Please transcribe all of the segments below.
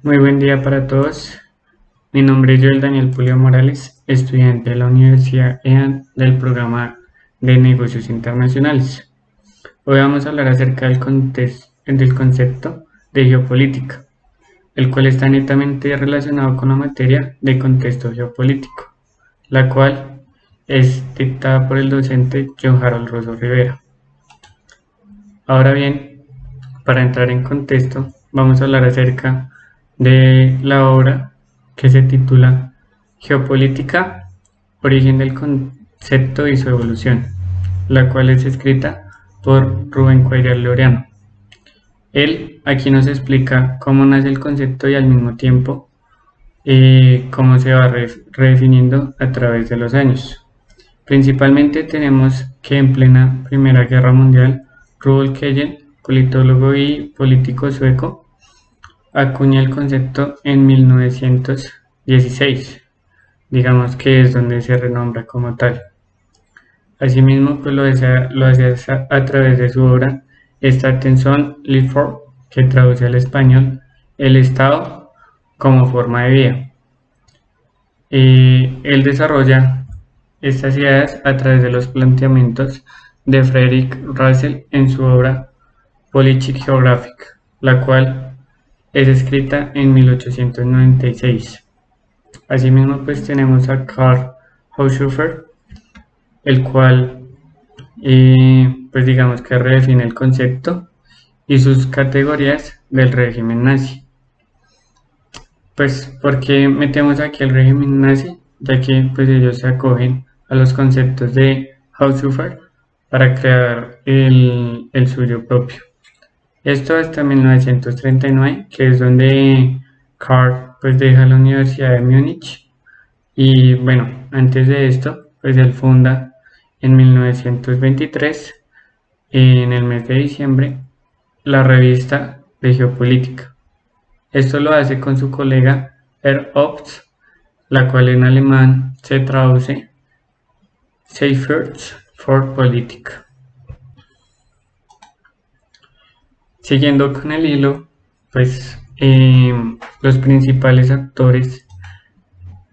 Muy buen día para todos. Mi nombre es Joel Daniel Julio Morales, estudiante de la Universidad EAN del programa de Negocios Internacionales. Hoy vamos a hablar acerca del concepto de geopolítica, el cual está netamente relacionado con la materia de contexto geopolítico, la cual es dictada por el docente John Harold Rosso Rivera. Ahora bien, para entrar en contexto, vamos a hablar acerca de la obra que se titula Geopolítica, origen del concepto y su evolución, la cual es escrita por Rubén Cuéllar Laureano. Él aquí nos explica cómo nace el concepto y al mismo tiempo cómo se va redefiniendo a través de los años. Principalmente tenemos que en plena Primera Guerra Mundial, Rudolf Kellen, politólogo y político sueco, acuña el concepto en 1916, digamos que es donde se renombra como tal. Asimismo, pues lo hace a través de su obra Staatsform Levert, que traduce al español el Estado como forma de vida. Él desarrolla estas ideas a través de los planteamientos de Frederick Russell en su obra Politik Geographic, la cual es escrita en 1896. Asimismo, pues tenemos a Karl Haushofer, el cual, pues digamos que redefine el concepto y sus categorías del régimen nazi. Pues, ¿por qué metemos aquí el régimen nazi? Ya que pues ellos se acogen a los conceptos de Haushofer para crear el suyo propio. Esto hasta 1939, que es donde Karl pues deja la Universidad de Múnich, y bueno, antes de esto pues él funda en 1923, en el mes de diciembre, la revista de geopolítica. Esto lo hace con su colega Ops, la cual en alemán se traduce Seifert for Politik. Siguiendo con el hilo, pues los principales actores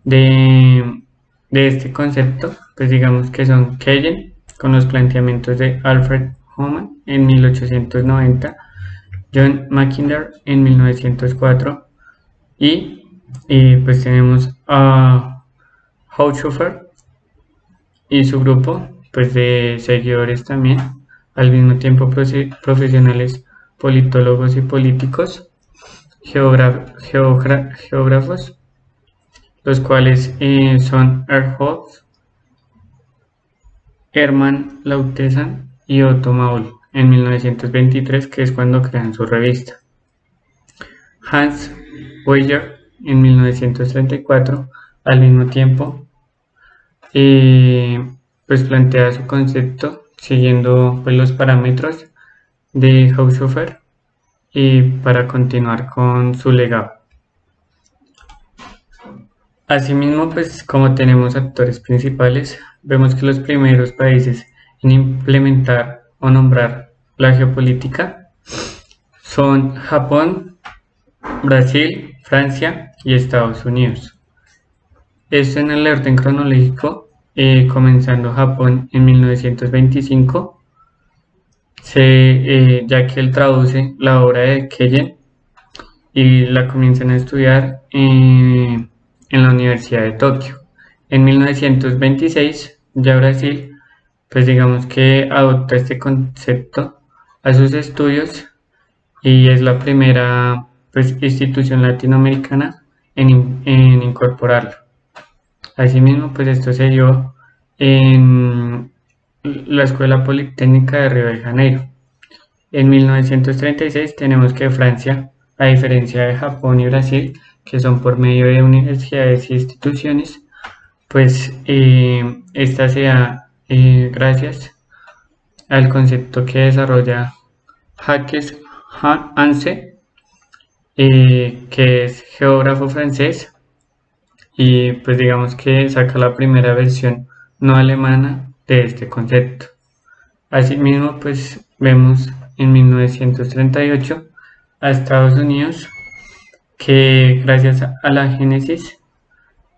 de este concepto, pues digamos que son Kellen, con los planteamientos de Alfred Hohmann en 1890, John Mackinder en 1904 y pues tenemos a Haushofer y su grupo pues de seguidores también, al mismo tiempo profesionales, politólogos y políticos, geógrafos, los cuales son Erhard, Hermann Lautesan y Otto Maul en 1923, que es cuando crean su revista. Hans Weyer en 1934, al mismo tiempo, pues plantea su concepto siguiendo pues, los parámetros de Haushofer y para continuar con su legado. Asimismo, pues como tenemos actores principales, vemos que los primeros países en implementar o nombrar la geopolítica son Japón, Brasil, Francia y Estados Unidos. Esto en el orden cronológico, comenzando Japón en 1925, ya que él traduce la obra de Kellen y la comienzan a estudiar en la Universidad de Tokio. En 1926, ya Brasil, pues digamos que adopta este concepto a sus estudios y es la primera pues, institución latinoamericana en incorporarlo. Asimismo, pues esto se dio en la Escuela Politécnica de Río de Janeiro. En 1936 tenemos que Francia, a diferencia de Japón y Brasil, que son por medio de universidades y instituciones, pues esta se da gracias al concepto que desarrolla Jacques Anse, que es geógrafo francés, y pues digamos que saca la primera versión no alemana de este concepto. Asimismo, pues vemos en 1938 a Estados Unidos, que gracias a la génesis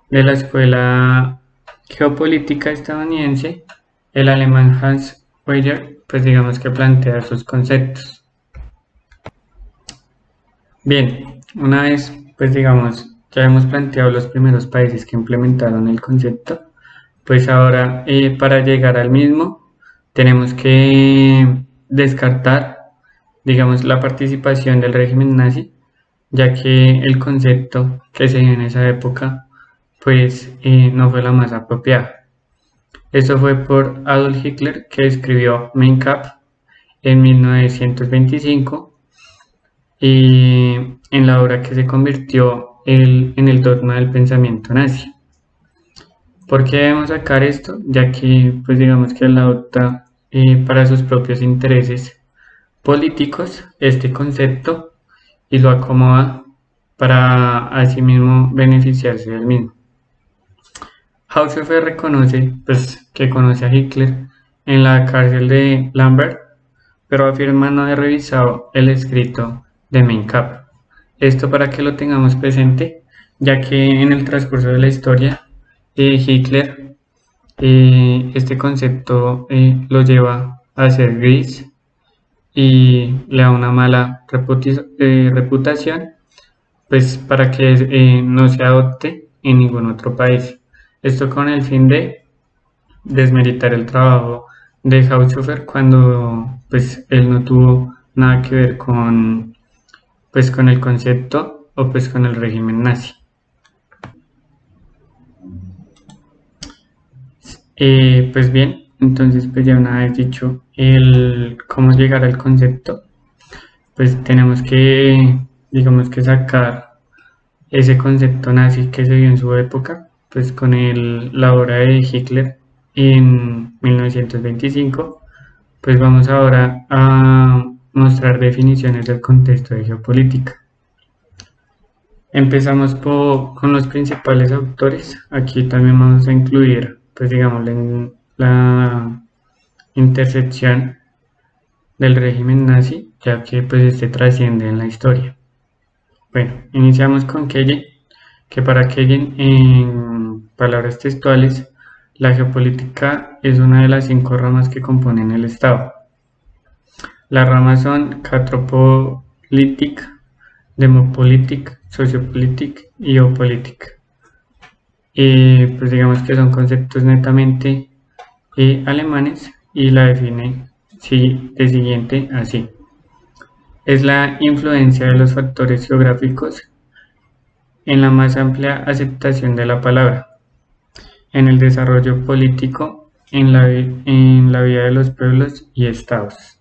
de la escuela geopolítica estadounidense, el alemán Hans Weyer, pues digamos que plantea sus conceptos. Bien, una vez, pues digamos, ya hemos planteado los primeros países que implementaron el concepto, pues ahora para llegar al mismo tenemos que descartar, digamos, la participación del régimen nazi, ya que el concepto que se dio en esa época pues no fue la más apropiada. Esto fue por Adolf Hitler, que escribió Mein Kampf en 1925 y en la obra que se convirtió en el dogma del pensamiento nazi. ¿Por qué debemos sacar esto? Ya que pues digamos que él adopta para sus propios intereses políticos este concepto y lo acomoda para asimismo beneficiarse del mismo. Haushofer reconoce pues, que conoce a Hitler en la cárcel de Lamberg, pero afirma no haber revisado el escrito de Mein Kampf. Esto para que lo tengamos presente, ya que en el transcurso de la historia Hitler este concepto lo lleva a ser gris y le da una mala reputación, pues para que no se adopte en ningún otro país. Esto con el fin de desmeritar el trabajo de Haushofer cuando pues él no tuvo nada que ver con pues con el concepto o pues con el régimen nazi. Pues bien, entonces pues ya una vez dicho el cómo llegar al concepto, pues tenemos que digamos que sacar ese concepto nazi que se dio en su época, pues con la obra de Hitler en 1925, pues vamos ahora a mostrar definiciones del contexto de geopolítica. Empezamos con los principales autores. Aquí también vamos a incluir, pues digamos, la intersección del régimen nazi, ya que pues este trasciende en la historia. Bueno, iniciamos con Kelly, que para Kelly, en palabras textuales, la geopolítica es una de las 5 ramas que componen el Estado. Las ramas son Catropolítica, Demopolitik, Sociopolitik y Geopolítica. Pues digamos que son conceptos netamente alemanes y la define de siguiente así. Es la influencia de los factores geográficos en la más amplia aceptación de la palabra, en el desarrollo político, en la vida de los pueblos y estados.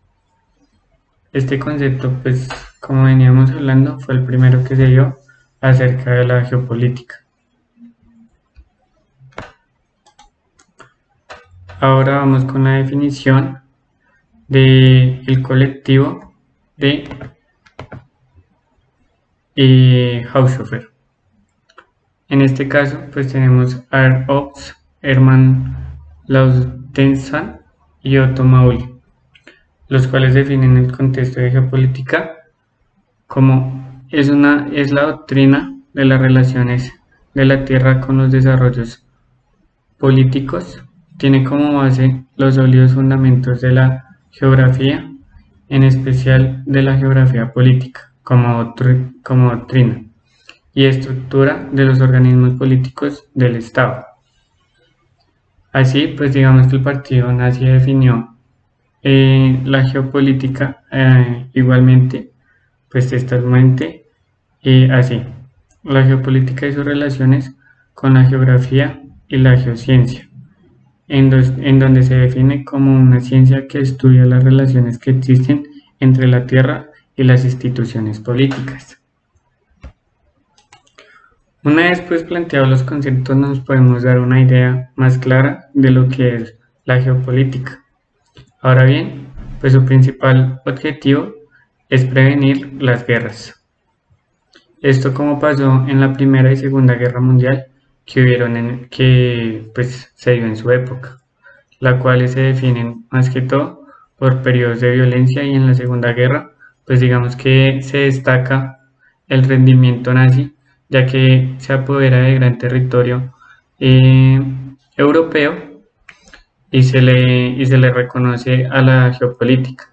Este concepto, pues como veníamos hablando, fue el primero que se dio acerca de la geopolítica. Ahora vamos con la definición del colectivo de Haushofer. En este caso, pues tenemos a Ops, Hermann Lautenschläger y Otto Mauli, los cuales definen el contexto de geopolítica como es la doctrina de las relaciones de la Tierra con los desarrollos políticos. Tiene como base los sólidos fundamentos de la geografía, en especial de la geografía política, como doctrina y estructura de los organismos políticos del Estado. Así, pues digamos que el partido nazi definió la geopolítica igualmente, pues textualmente, así: la geopolítica y sus relaciones con la geografía y la geociencia, en donde se define como una ciencia que estudia las relaciones que existen entre la Tierra y las instituciones políticas. Una vez pues planteados los conceptos, nos podemos dar una idea más clara de lo que es la geopolítica. Ahora bien, pues su principal objetivo es prevenir las guerras. Esto como pasó en la Primera y Segunda Guerra Mundial que pues se dio en su época, las cuales se definen más que todo por periodos de violencia, y en la Segunda Guerra pues digamos que se destaca el rendimiento nazi, ya que se apodera de gran territorio europeo y se le reconoce a la geopolítica.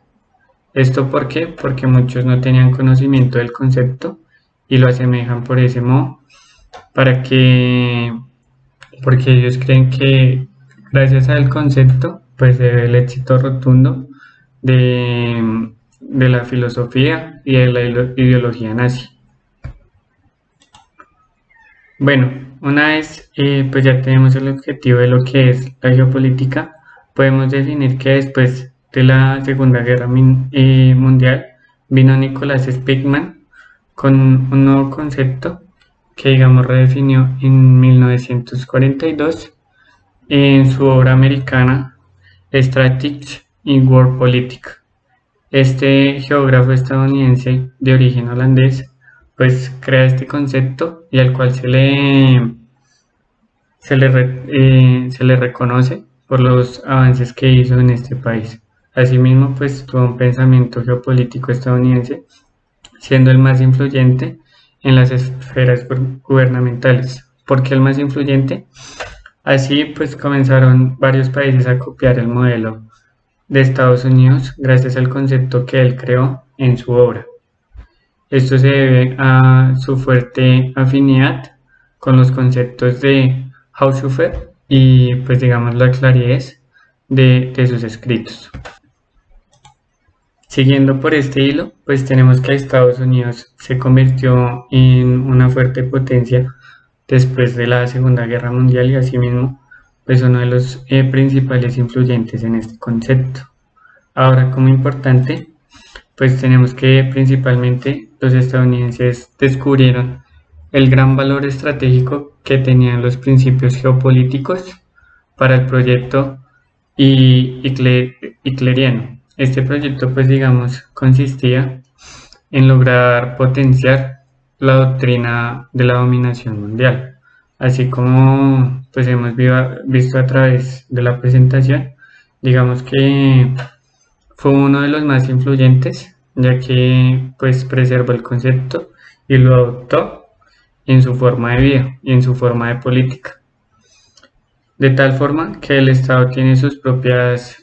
¿Esto por qué? Porque muchos no tenían conocimiento del concepto y lo asemejan por ese modo, porque ellos creen que gracias al concepto, pues se ve el éxito rotundo de la filosofía y de la ideología nazi. Bueno, una vez pues ya tenemos el objetivo de lo que es la geopolítica, podemos definir que después de la Segunda Guerra Mundial vino Nicholas Spiegelman con un nuevo concepto que digamos redefinió en 1942 en su obra americana Strategy in World Politics. Este geógrafo estadounidense de origen holandés pues crea este concepto y al cual se le reconoce por los avances que hizo en este país. Asimismo, pues tuvo un pensamiento geopolítico estadounidense, siendo el más influyente en las esferas gubernamentales. ¿Por qué el más influyente? Así pues comenzaron varios países a copiar el modelo de Estados Unidos gracias al concepto que él creó en su obra. Esto se debe a su fuerte afinidad con los conceptos de Haushofer y pues digamos la claridad de sus escritos. Siguiendo por este hilo, pues tenemos que Estados Unidos se convirtió en una fuerte potencia después de la Segunda Guerra Mundial y asimismo pues uno de los principales influyentes en este concepto. Ahora, como importante, pues tenemos que principalmente los estadounidenses descubrieron el gran valor estratégico que tenían los principios geopolíticos para el proyecto hitleriano. Este proyecto pues digamos consistía en lograr potenciar la doctrina de la dominación mundial, así como pues hemos visto a través de la presentación, digamos que fue uno de los más influyentes, ya que pues preservó el concepto y lo adoptó en su forma de vida y en su forma de política. De tal forma que el Estado tiene sus propios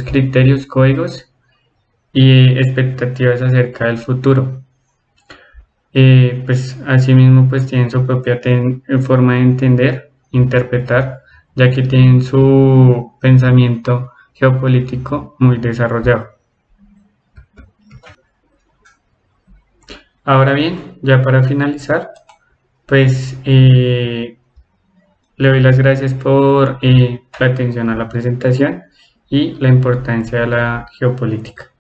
criterios, códigos y expectativas acerca del futuro. Pues asimismo pues tienen su propia forma de entender, interpretar, ya que tienen su pensamiento geopolítico muy desarrollado. Ahora bien, ya para finalizar, pues le doy las gracias por la atención a la presentación y la importancia de la geopolítica.